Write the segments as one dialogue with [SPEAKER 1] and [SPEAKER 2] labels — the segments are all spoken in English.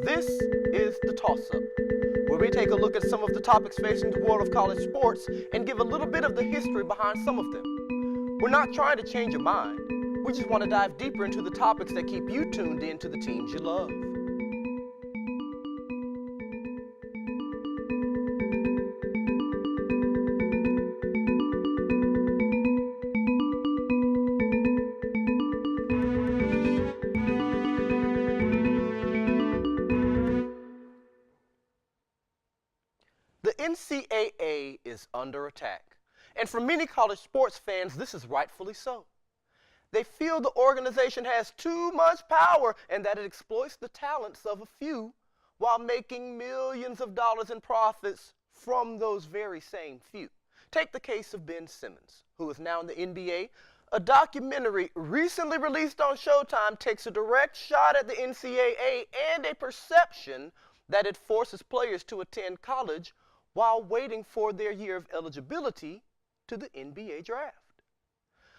[SPEAKER 1] This is The Toss-Up, where we take a look at some of the topics facing the world of college sports and give a little bit of the history behind some of them. We're not trying to change your mind. We just want to dive deeper into the topics that keep you tuned in to the teams you love. The NCAA is under attack, and for many college sports fans, this is rightfully so. They feel the organization has too much power and that it exploits the talents of a few while making millions of dollars in profits from those very same few. Take the case of Ben Simmons, who is now in the NBA. A documentary recently released on Showtime takes a direct shot at the NCAA and a perception that it forces players to attend college while waiting for their year of eligibility to the NBA draft.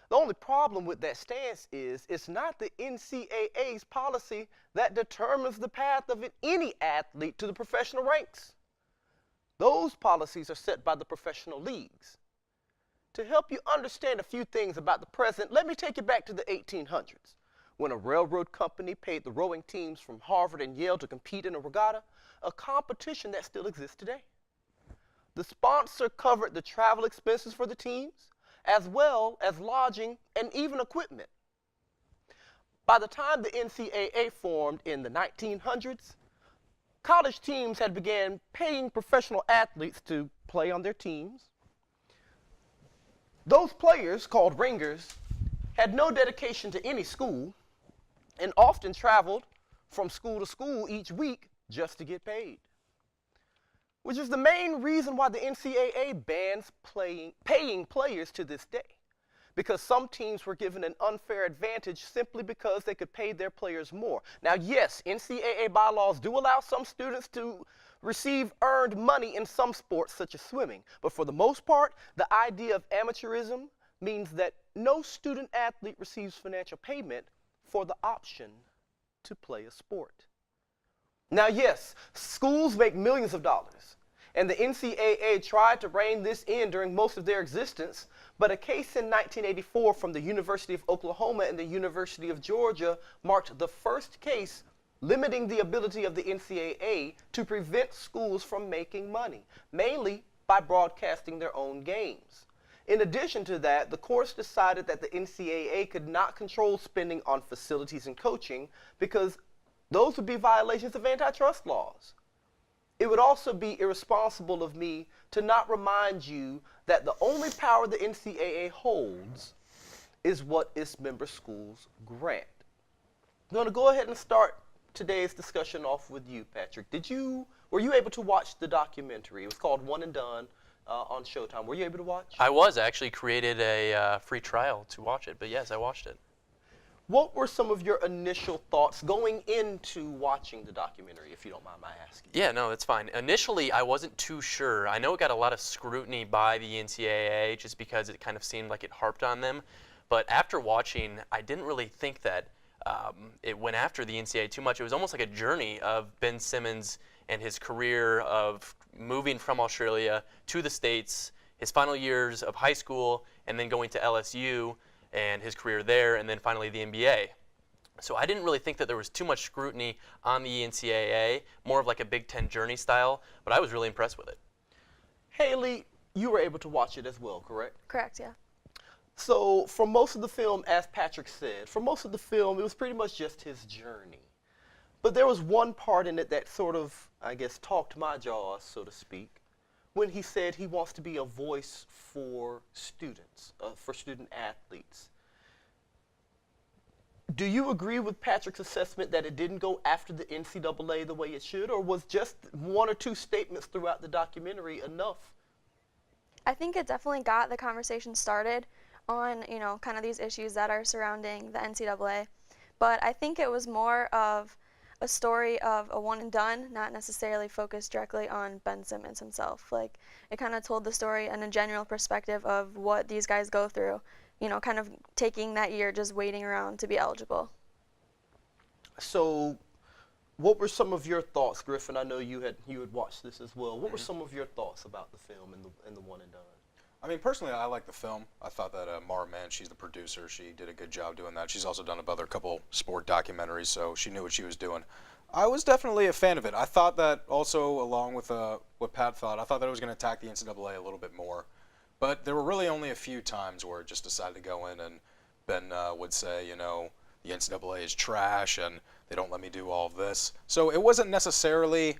[SPEAKER 1] The only problem with that stance is it's not the NCAA's policy that determines the path of any athlete to the professional ranks. Those policies are set by the professional leagues. To help you understand a few things about the present, let me take you back to the 1800s, when a railroad company paid the rowing teams from Harvard and Yale to compete in a regatta, a competition that still exists today. The sponsor covered the travel expenses for the teams, as well as lodging and even equipment. By the time the NCAA formed in the 1900s, college teams had began paying professional athletes to play on their teams. Those players, called ringers, had no dedication to any school and often traveled from school to school each week just to get paid, which is the main reason why the NCAA bans paying players to this day, because some teams were given an unfair advantage simply because they could pay their players more. Now, yes, NCAA bylaws do allow some students to receive earned money in some sports, such as swimming, but for the most part, the idea of amateurism means that no student athlete receives financial payment for the option to play a sport. Now, yes, schools make millions of dollars, and the NCAA tried to rein this in during most of their existence, but a case in 1984 from the University of Oklahoma and the University of Georgia marked the first case limiting the ability of the NCAA to prevent schools from making money, mainly by broadcasting their own games. In addition to that, the courts decided that the NCAA could not control spending on facilities and coaching because those would be violations of antitrust laws. It would also be irresponsible of me to not remind you that the only power the NCAA holds is what its member schools grant. I'm going to go ahead and start today's discussion off with you, Patrick. Were you able to watch the documentary? It was called One and Done on Showtime. Were you able to watch?
[SPEAKER 2] I was. I actually created a free trial to watch it, but yes, I watched it.
[SPEAKER 1] What were some of your initial thoughts going into watching the documentary, if you don't mind my asking?
[SPEAKER 2] Yeah, no, that's fine. Initially, I wasn't too sure. I know it got a lot of scrutiny by the NCAA just because it kind of seemed like it harped on them. But after watching, I didn't really think that it went after the NCAA too much. It was almost like a journey of Ben Simmons and his career of moving from Australia to the States, his final years of high school, and then going to LSU, and his career there, and then finally the NBA. So I didn't really think that there was too much scrutiny on the NCAA, more of like a Big Ten journey style, but I was really impressed with it.
[SPEAKER 1] Haley, you were able to watch it as well, correct?
[SPEAKER 3] Correct, yeah.
[SPEAKER 1] So for most of the film, as Patrick said, for most of the film, it was pretty much just his journey. But there was one part in it that sort of, I guess, talked my jaws, so to speak, when he said he wants to be a voice for students, for student athletes. Do you agree with Patrick's assessment that it didn't go after the NCAA the way it should, or was just one or two statements throughout the documentary enough?
[SPEAKER 3] I think it definitely got the conversation started on, kind of these issues that are surrounding the NCAA. But I think it was more of a story of a one and done, not necessarily focused directly on Ben Simmons himself. Like, it kind of told the story in a general perspective of what these guys go through, kind of taking that year just waiting around to be eligible.
[SPEAKER 1] So what were some of your thoughts, Griffin? I know you had watched this as well. What were some of your thoughts about the film and the one and done?
[SPEAKER 4] I mean, personally, I like the film. I thought that Mara Mann, she's the producer. She did a good job doing that. She's also done a couple sport documentaries, so she knew what she was doing. I was definitely a fan of it. I thought that also, along with what Pat thought, I thought that it was going to attack the NCAA a little bit more. But there were really only a few times where it just decided to go in, and Ben would say, you know, the NCAA is trash and they don't let me do all of this. So it wasn't necessarily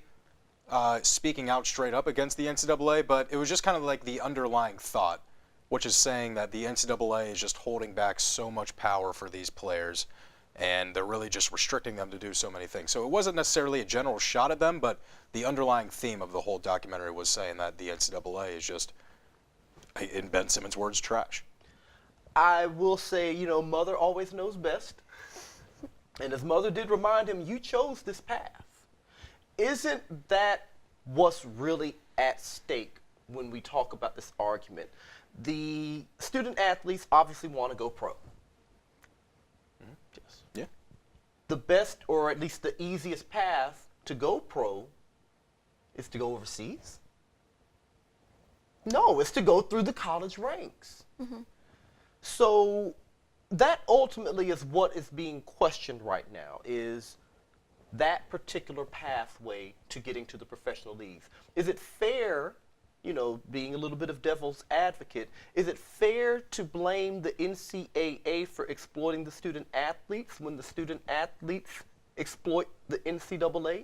[SPEAKER 4] speaking out straight up against the NCAA, but it was just kind of like the underlying thought, which is saying that the NCAA is just holding back so much power for these players, and they're really just restricting them to do so many things. So it wasn't necessarily a general shot at them, but the underlying theme of the whole documentary was saying that the NCAA is just, in Ben Simmons' words, trash.
[SPEAKER 1] I will say, you know, mother always knows best. And his mother did remind him, you chose this path. Isn't that what's really at stake when we talk about this argument? The student athletes obviously want to go pro.
[SPEAKER 4] Yes. Yeah.
[SPEAKER 1] The best, or at least the easiest path to go pro is to go overseas? No, it's to go through the college ranks. Mm-hmm. So that ultimately is what is being questioned right now, is that particular pathway to getting to the professional leagues. Is it fair, you know, being a little bit of devil's advocate, is it fair to blame the NCAA for exploiting the student athletes when the student athletes exploit the NCAA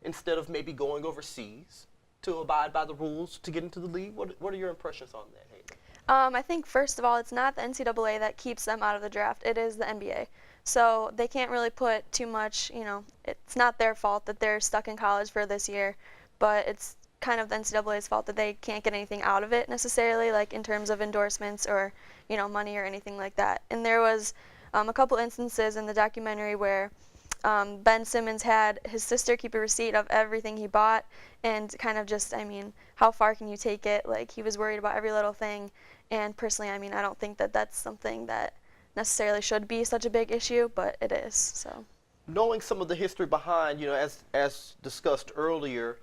[SPEAKER 1] instead of maybe going overseas to abide by the rules to get into the league? What are your impressions on that, Hayden?
[SPEAKER 3] I think, first of all, it's not the NCAA that keeps them out of the draft. It is the NBA. So they can't really put too much, you know, it's not their fault that they're stuck in college for this year, but it's kind of the NCAA's fault that they can't get anything out of it necessarily, like in terms of endorsements or, you know, money or anything like that. And there was a couple instances in the documentary where Ben Simmons had his sister keep a receipt of everything he bought, and kind of just, I mean, how far can you take it? Like, he was worried about every little thing. And personally, I mean, I don't think that that's something that necessarily should be such a big issue, but it is. So,
[SPEAKER 1] knowing some of the history behind, you know, as discussed earlier,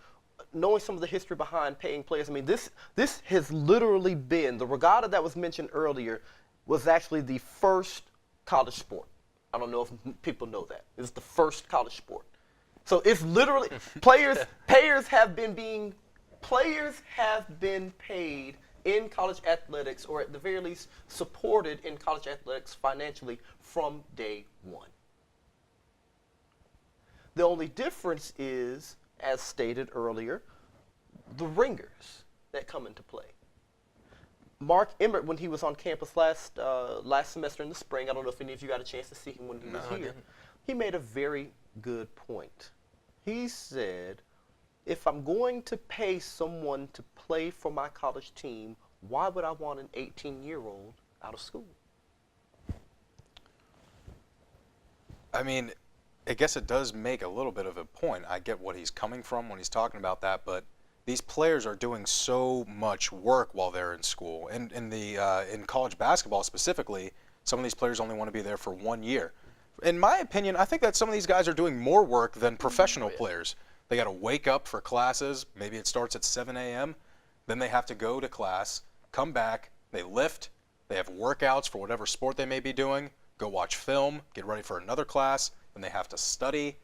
[SPEAKER 1] knowing some of the history behind paying players, I mean, this has literally been, the regatta that was mentioned earlier was actually the first college sport. I don't know if people know that. It's the first college sport. So it's literally, players have been paid in college athletics, or at the very least supported in college athletics financially from day one. The only difference is, as stated earlier, the ringers that come into play. Mark Emmert, when he was on campus last semester in the spring, I don't know if any of you got a chance to see him when he was here, he made a very good point. He said, if I'm going to pay someone to play for my college team, why would I want an 18-year-old out of school?
[SPEAKER 4] I mean, I guess it does make a little bit of a point. I get what he's coming from when he's talking about that, but these players are doing so much work while they're in school. And in college basketball specifically, some of these players only want to be there for 1 year. In my opinion, I think that some of these guys are doing more work than professional players. They got to wake up for classes. Maybe it starts at 7 a.m. Then they have to go to class, come back, they lift, they have workouts for whatever sport they may be doing, go watch film, get ready for another class, then they have to study,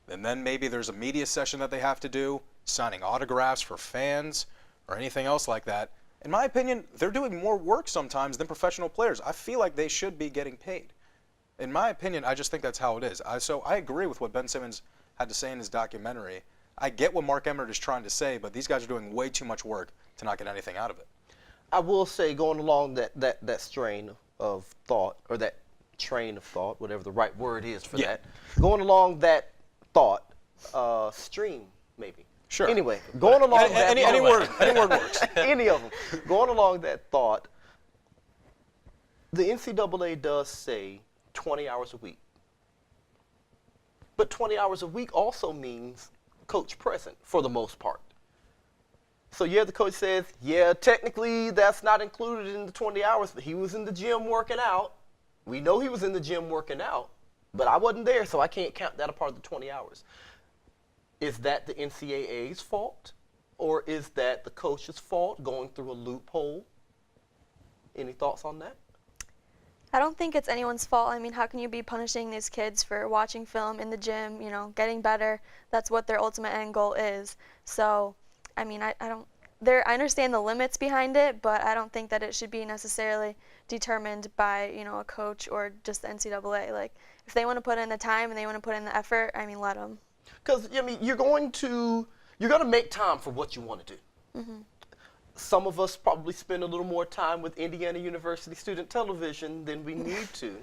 [SPEAKER 4] and then maybe there's a media session that they have to do, signing autographs for fans or anything else like that. In my opinion, they're doing more work sometimes than professional players. I feel like they should be getting paid. In my opinion, I just think that's how it is. So I agree with what Ben Simmons had to say in his documentary. I get what Mark Emmert is trying to say, but these guys are doing way too much work to not get anything out of it.
[SPEAKER 1] I will say, going along that strain of thought, or that train of thought, whatever the right word is for that, going along that thought, stream maybe.
[SPEAKER 4] Sure.
[SPEAKER 1] Anyway, going along that
[SPEAKER 4] any word works.
[SPEAKER 1] Any of them. Going along that thought, the NCAA does say 20 hours a week. But 20 hours a week also means coach present for the most part. So yeah, the coach says, yeah, technically that's not included in the 20 hours, but he was in the gym working out. We know he was in the gym working out, But I wasn't there, so I can't count that a part of the 20 hours. Is that the NCAA's fault? Or is that the coach's fault going through a loophole? Any thoughts on that?
[SPEAKER 3] I don't think it's anyone's fault. I mean, how can you be punishing these kids for watching film in the gym, you know, getting better? That's what their ultimate end goal is. So, I mean, I understand the limits behind it, but I don't think that it should be necessarily determined by, you know, a coach or just the NCAA. Like, if they want to put in the time and they want to put in the effort, I mean, let them.
[SPEAKER 1] Because, I mean, you're going to make time for what you want to do.
[SPEAKER 3] Mm-hmm.
[SPEAKER 1] Some of us probably spend a little more time with Indiana University student television than we need to.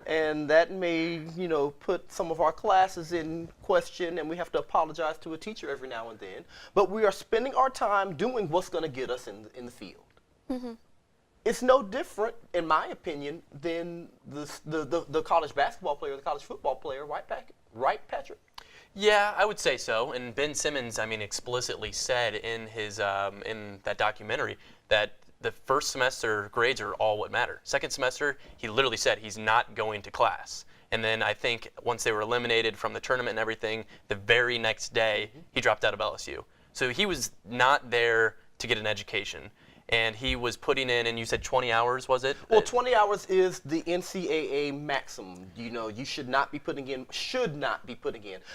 [SPEAKER 1] And that may, you know, put some of our classes in question, and we have to apologize to a teacher every now and then. But we are spending our time doing what's going to get us in the field.
[SPEAKER 3] Mm-hmm.
[SPEAKER 1] It's no different, in my opinion, than the college basketball player, the college football player, right, Patrick?
[SPEAKER 2] Yeah, I would say so. And Ben Simmons, I mean, explicitly said in his in that documentary that the first semester grades are all what matter. Second semester, he literally said he's not going to class. And then I think once they were eliminated from the tournament and everything, the very next day he dropped out of LSU. So he was not there to get an education. And he was putting in, and you said 20 hours, was it?
[SPEAKER 1] Well, 20 hours is the NCAA maximum. You know, you should not be putting in.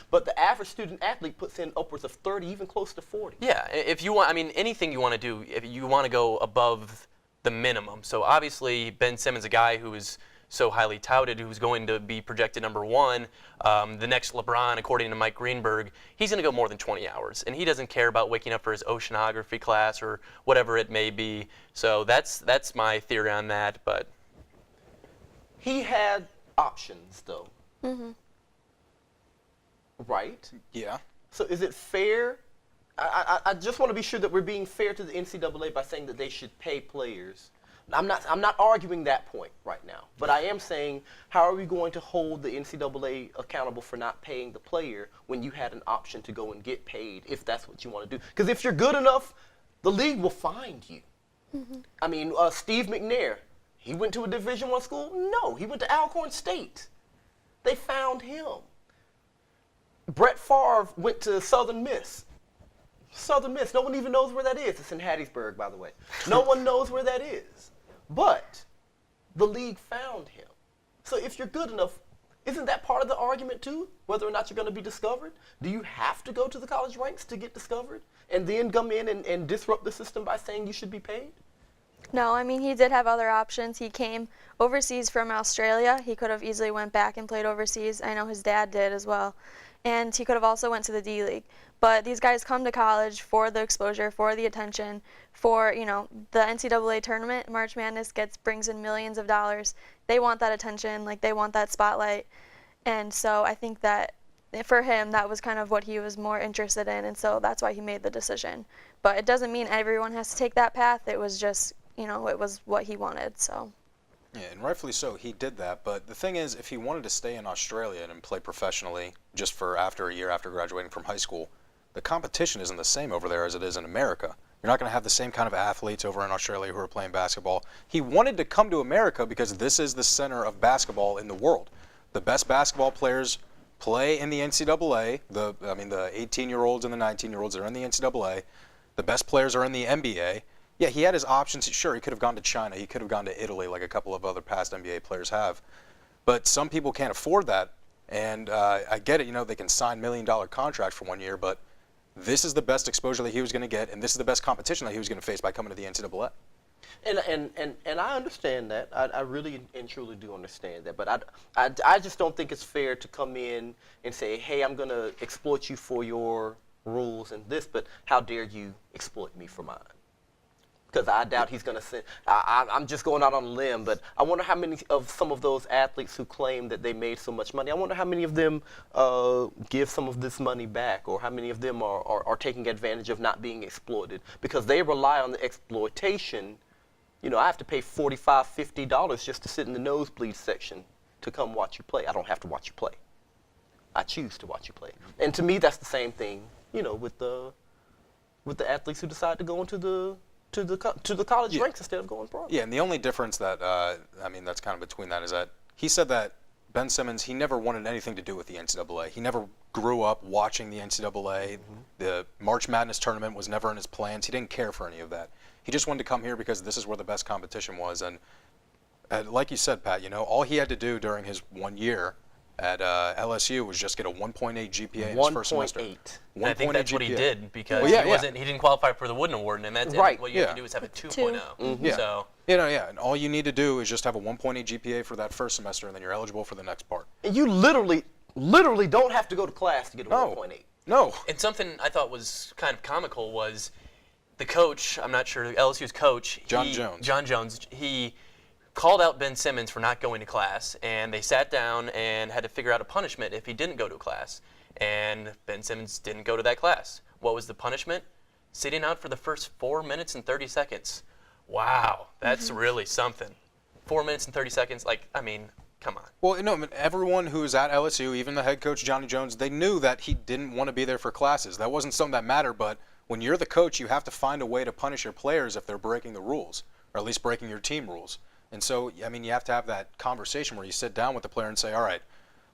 [SPEAKER 1] But the average student athlete puts in upwards of 30, even close to 40.
[SPEAKER 2] Yeah, if you want, I mean, anything you want to do, if you want to go above the minimum. So obviously, Ben Simmons, a guy who is so highly touted, who's going to be projected #1, the next LeBron, according to Mike Greenberg, he's going to go more than 20 hours. And he doesn't care about waking up for his oceanography class or whatever it may be. So that's my theory on that. But
[SPEAKER 1] he had options, though.
[SPEAKER 3] Mm-hmm.
[SPEAKER 1] Right?
[SPEAKER 4] Yeah.
[SPEAKER 1] So is it fair? I just want to be sure that we're being fair to the NCAA by saying that they should pay players. I'm not arguing that point right now, but I am saying, how are we going to hold the NCAA accountable for not paying the player when you had an option to go and get paid if that's what you want to do? Because if you're good enough, the league will find you. Mm-hmm. I mean, Steve McNair, he went to a Division I school? No, he went to Alcorn State. They found him. Brett Favre went to Southern Miss. Southern Miss, no one even knows where that is. It's in Hattiesburg, by the way. No one knows where that is. But the league found him. So if you're good enough, isn't that part of the argument too? Whether or not you're going to be discovered? Do you have to go to the college ranks to get discovered? And then come in and disrupt the system by saying you should be paid?
[SPEAKER 3] No, I mean, he did have other options. He came overseas from Australia. He could have easily went back and played overseas. I know his dad did as well. And he could have also went to the D-League. But these guys come to college for the exposure, for the attention, for, you know, the NCAA tournament. March Madness brings in millions of dollars. They want that attention, like they want that spotlight. And so I think that for him, that was kind of what he was more interested in. And so that's why he made the decision. But it doesn't mean everyone has to take that path. It was just, you know, it was what he wanted, so.
[SPEAKER 4] Yeah, and rightfully so, he did that. But the thing is, if he wanted to stay in Australia and play professionally just for after a year after graduating from high school, the competition isn't the same over there as it is in America. You're not going to have the same kind of athletes over in Australia who are playing basketball. He wanted to come to America because this is the center of basketball in the world. The best basketball players play in the NCAA. The 18-year-olds and the 19-year-olds are in the NCAA. The best players are in the NBA. Yeah, he had his options. Sure, he could have gone to China. He could have gone to Italy like a couple of other past NBA players have. But some people can't afford that. And I get it, you know, they can sign $1 million contracts for 1 year, but this is the best exposure that he was going to get, and this is the best competition that he was going to face by coming to the NCAA.
[SPEAKER 1] And I understand that. I really and truly do understand that. But I just don't think it's fair to come in and say, hey, I'm going to exploit you for your rules and this, but how dare you exploit me for mine? Because I doubt he's going to send. I'm just going out on a limb, but I wonder how many of some of those athletes who claim that they made so much money, I wonder how many of them give some of this money back, or how many of them are taking advantage of not being exploited because they rely on the exploitation. You know, I have to pay $45, $50 just to sit in the nosebleed section to come watch you play. I don't have to watch you play. I choose to watch you play. And to me, that's the same thing, you know, with the athletes who decide to go into the college ranks instead of going pro.
[SPEAKER 4] Yeah, and the only difference that that's kind of between that is that he said that Ben Simmons, he never wanted anything to do with the NCAA. He never grew up watching the NCAA. The March Madness tournament was never in his plans. He didn't care for any of that. He just wanted to come here because this is where the best competition was. And like you said, Pat, all he had to do during his 1 year at LSU was just get a 1.8 GPA in his first semester.
[SPEAKER 1] 1.8.
[SPEAKER 2] And I think that's what he did because
[SPEAKER 4] Well, yeah,
[SPEAKER 2] he didn't qualify for the Wooden Award, and that's
[SPEAKER 1] Right.
[SPEAKER 2] what you have to do is have a 2.0.
[SPEAKER 4] Yeah.
[SPEAKER 2] So
[SPEAKER 4] Yeah, and all you need to do is just have a 1.8 GPA for that first semester, and then you're eligible for the next part.
[SPEAKER 1] And you literally don't have to go to class to get a 1.8.
[SPEAKER 4] No.
[SPEAKER 2] And something I thought was kind of comical was the coach, I'm not sure, LSU's coach.
[SPEAKER 4] John
[SPEAKER 2] Jones, he called out Ben Simmons for not going to class, and they sat down and had to figure out a punishment if he didn't go to class. And Ben Simmons didn't go to that class. What was the punishment? Sitting out for the first 4 minutes and 30 seconds. Wow, that's really something. 4 minutes and 30 seconds, come on.
[SPEAKER 4] Well, no, I mean, everyone who was at LSU, even the head coach, Johnny Jones, they knew that he didn't want to be there for classes. That wasn't something that mattered, but when you're the coach, you have to find a way to punish your players if they're breaking the rules, or at least breaking your team rules. And so, I mean, you have to have that conversation where you sit down with the player and say, all right,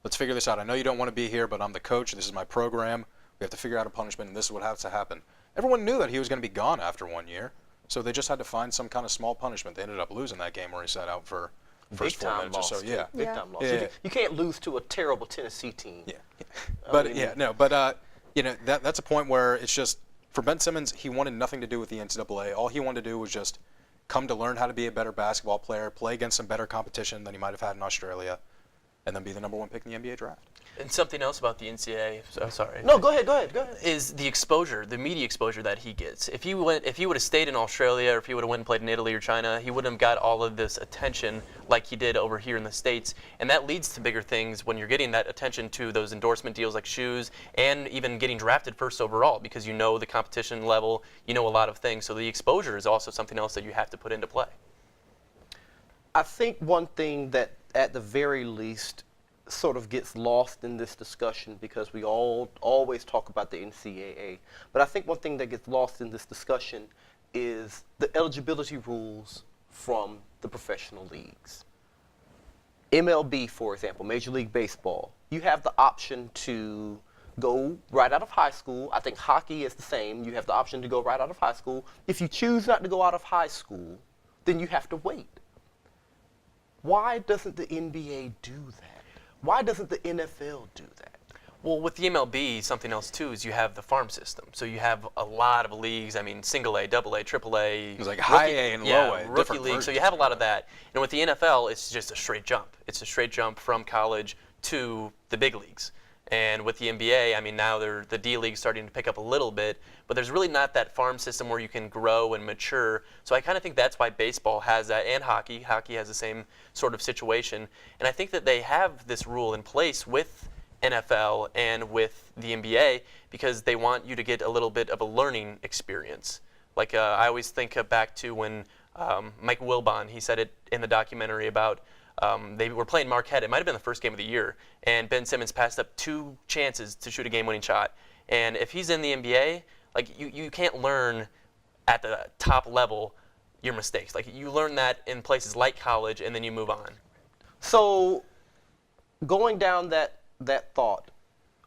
[SPEAKER 4] let's figure this out. I know you don't want to be here, but I'm the coach. This is my program. We have to figure out a punishment, and this is what has to happen. Everyone knew that he was going to be gone after 1 year, so they just had to find some kind of small punishment. They ended up losing that game where he sat out for first 4 minutes or so. Yeah.
[SPEAKER 1] Big time loss.
[SPEAKER 4] Yeah.
[SPEAKER 1] You can't lose to a terrible Tennessee team.
[SPEAKER 4] Yeah. That's a point where it's just, for Ben Simmons, he wanted nothing to do with the NCAA. All he wanted to do was just come to learn how to be a better basketball player, play against some better competition than he might have had in Australia, and then be the #1 pick in the NBA draft.
[SPEAKER 2] And something else about the NCAA, so sorry.
[SPEAKER 1] No, go ahead.
[SPEAKER 2] Is the exposure, the media exposure that he gets. If he would have stayed in Australia, or if he would have went and played in Italy or China, he wouldn't have got all of this attention like he did over here in the States. And that leads to bigger things when you're getting that attention to those endorsement deals like shoes, and even getting drafted first overall, because you know the competition level, you know a lot of things. So the exposure is also something else that you have to put into play.
[SPEAKER 1] I think one thing that at the very least sort of gets lost in this discussion, because we all always talk about the NCAA, but I think one thing that gets lost in this discussion is the eligibility rules from the professional leagues. MLB, for example, Major League Baseball, you have the option to go right out of high school. I think hockey is the same. You have the option to go right out of high school. If you choose not to go out of high school, then you have to wait. Why doesn't the NBA do that? Why doesn't the NFL do that?
[SPEAKER 2] Well, with the MLB, something else too is you have the farm system. So you have a lot of leagues. I mean, single A, double A, triple A.
[SPEAKER 4] It was like high A and low A.
[SPEAKER 2] Rookie league. So you have a lot of that. And with the NFL, it's just a straight jump. It's a straight jump from college to the big leagues. And with the NBA, I mean, now the D League's starting to pick up a little bit, but there's really not that farm system where you can grow and mature. So I kind of think that's why baseball has that, and hockey. Hockey has the same sort of situation. And I think that they have this rule in place with NFL and with the NBA because they want you to get a little bit of a learning experience. Like I always think back to when Mike Wilbon, he said it in the documentary about they were playing Marquette. It might have been the first game of the year, and Ben Simmons passed up 2 chances to shoot a game-winning shot. And if he's in the NBA, like you can't learn at the top level your mistakes. Like you learn that in places like college, and then you move on.
[SPEAKER 1] So, going down that thought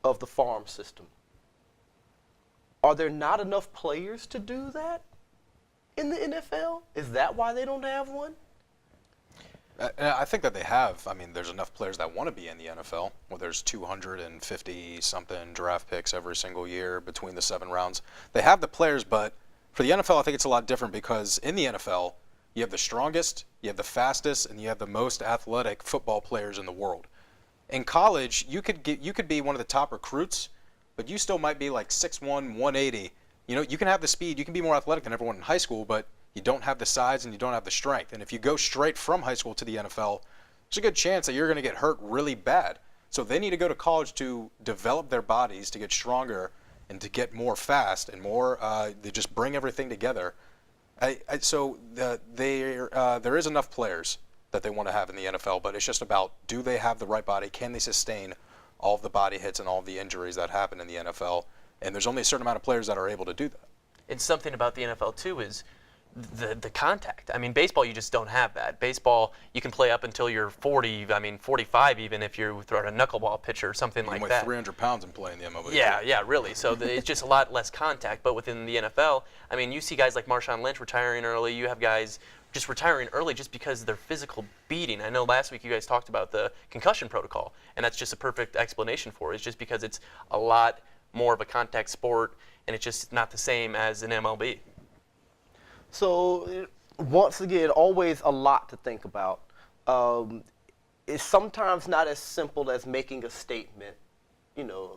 [SPEAKER 1] of the farm system, are there not enough players to do that in the NFL? Is that why they don't have one?
[SPEAKER 4] I think that they have. I mean, there's enough players that want to be in the NFL. Well, there's 250-something draft picks every single year between the 7 rounds. They have the players, but for the NFL, I think it's a lot different because in the NFL, you have the strongest, you have the fastest, and you have the most athletic football players in the world. In college, you could be one of the top recruits, but you still might be like 6'1", 180. You can have the speed, you can be more athletic than everyone in high school, but you don't have the size and you don't have the strength. And if you go straight from high school to the NFL, there's a good chance that you're going to get hurt really bad. So they need to go to college to develop their bodies, to get stronger, and to get more fast and more. They just bring everything together. There is enough players that they want to have in the NFL, but it's just about, do they have the right body? Can they sustain all of the body hits and all of the injuries that happen in the NFL? And there's only a certain amount of players that are able to do that.
[SPEAKER 2] And something about the NFL too is the contact. I mean, baseball, you just don't have that. Baseball, you can play up until you're 40, 45 even if you're throwing a knuckleball pitcher or something like
[SPEAKER 4] Weigh
[SPEAKER 2] that.
[SPEAKER 4] 300 pounds and play in the MLB.
[SPEAKER 2] Yeah, really. So it's just a lot less contact. But within the NFL, I mean, you see guys like Marshawn Lynch retiring early. You have guys just retiring early just because of their physical beating. I know last week you guys talked about the concussion protocol, and that's just a perfect explanation for it. It's just because it's a lot more of a contact sport, and it's just not the same as an MLB.
[SPEAKER 1] So once again, always a lot to think about. It's sometimes not as simple as making a statement,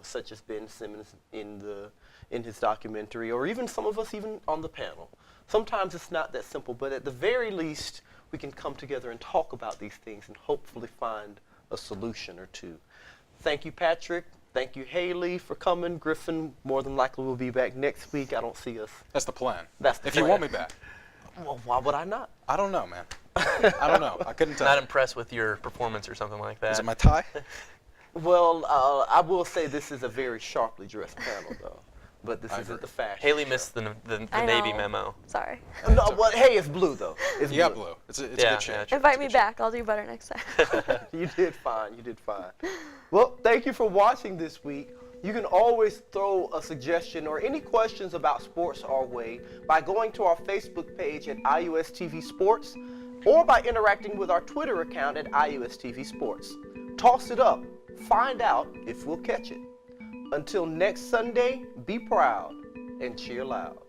[SPEAKER 1] such as Ben Simmons in his documentary, or even some of us even on the panel. Sometimes it's not that simple, but at the very least, we can come together and talk about these things and hopefully find a solution or two. Thank you, Patrick. Thank you, Haley, for coming. Griffin more than likely will be back next week. I don't see us.
[SPEAKER 4] That's the plan.
[SPEAKER 1] That's the
[SPEAKER 4] if
[SPEAKER 1] plan.
[SPEAKER 4] you want me back.
[SPEAKER 1] Well, why would I not?
[SPEAKER 4] I don't know, man. I don't know. I couldn't tell.
[SPEAKER 2] Not impressed with your performance or something like that.
[SPEAKER 4] Is it my tie?
[SPEAKER 1] Well, I will say this is a very sharply dressed panel, though. But this isn't the fashion.
[SPEAKER 2] Haley missed the
[SPEAKER 3] I
[SPEAKER 2] Navy
[SPEAKER 3] know.
[SPEAKER 2] memo.
[SPEAKER 3] Sorry.
[SPEAKER 1] No, well, hey, it's blue, though. It's
[SPEAKER 4] You got
[SPEAKER 1] blue.
[SPEAKER 4] blue. It's a
[SPEAKER 2] Yeah,
[SPEAKER 4] good shade.
[SPEAKER 2] yeah.
[SPEAKER 3] Invite me back. I'll do better next time.
[SPEAKER 1] You did fine. You did fine. Well, thank you for watching this week. You can always throw a suggestion or any questions about sports our way by going to our Facebook page at IUSTV Sports or by interacting with our Twitter account at IUSTV Sports. Toss it up. Find out if we'll catch it. Until next Sunday, be proud and cheer loud.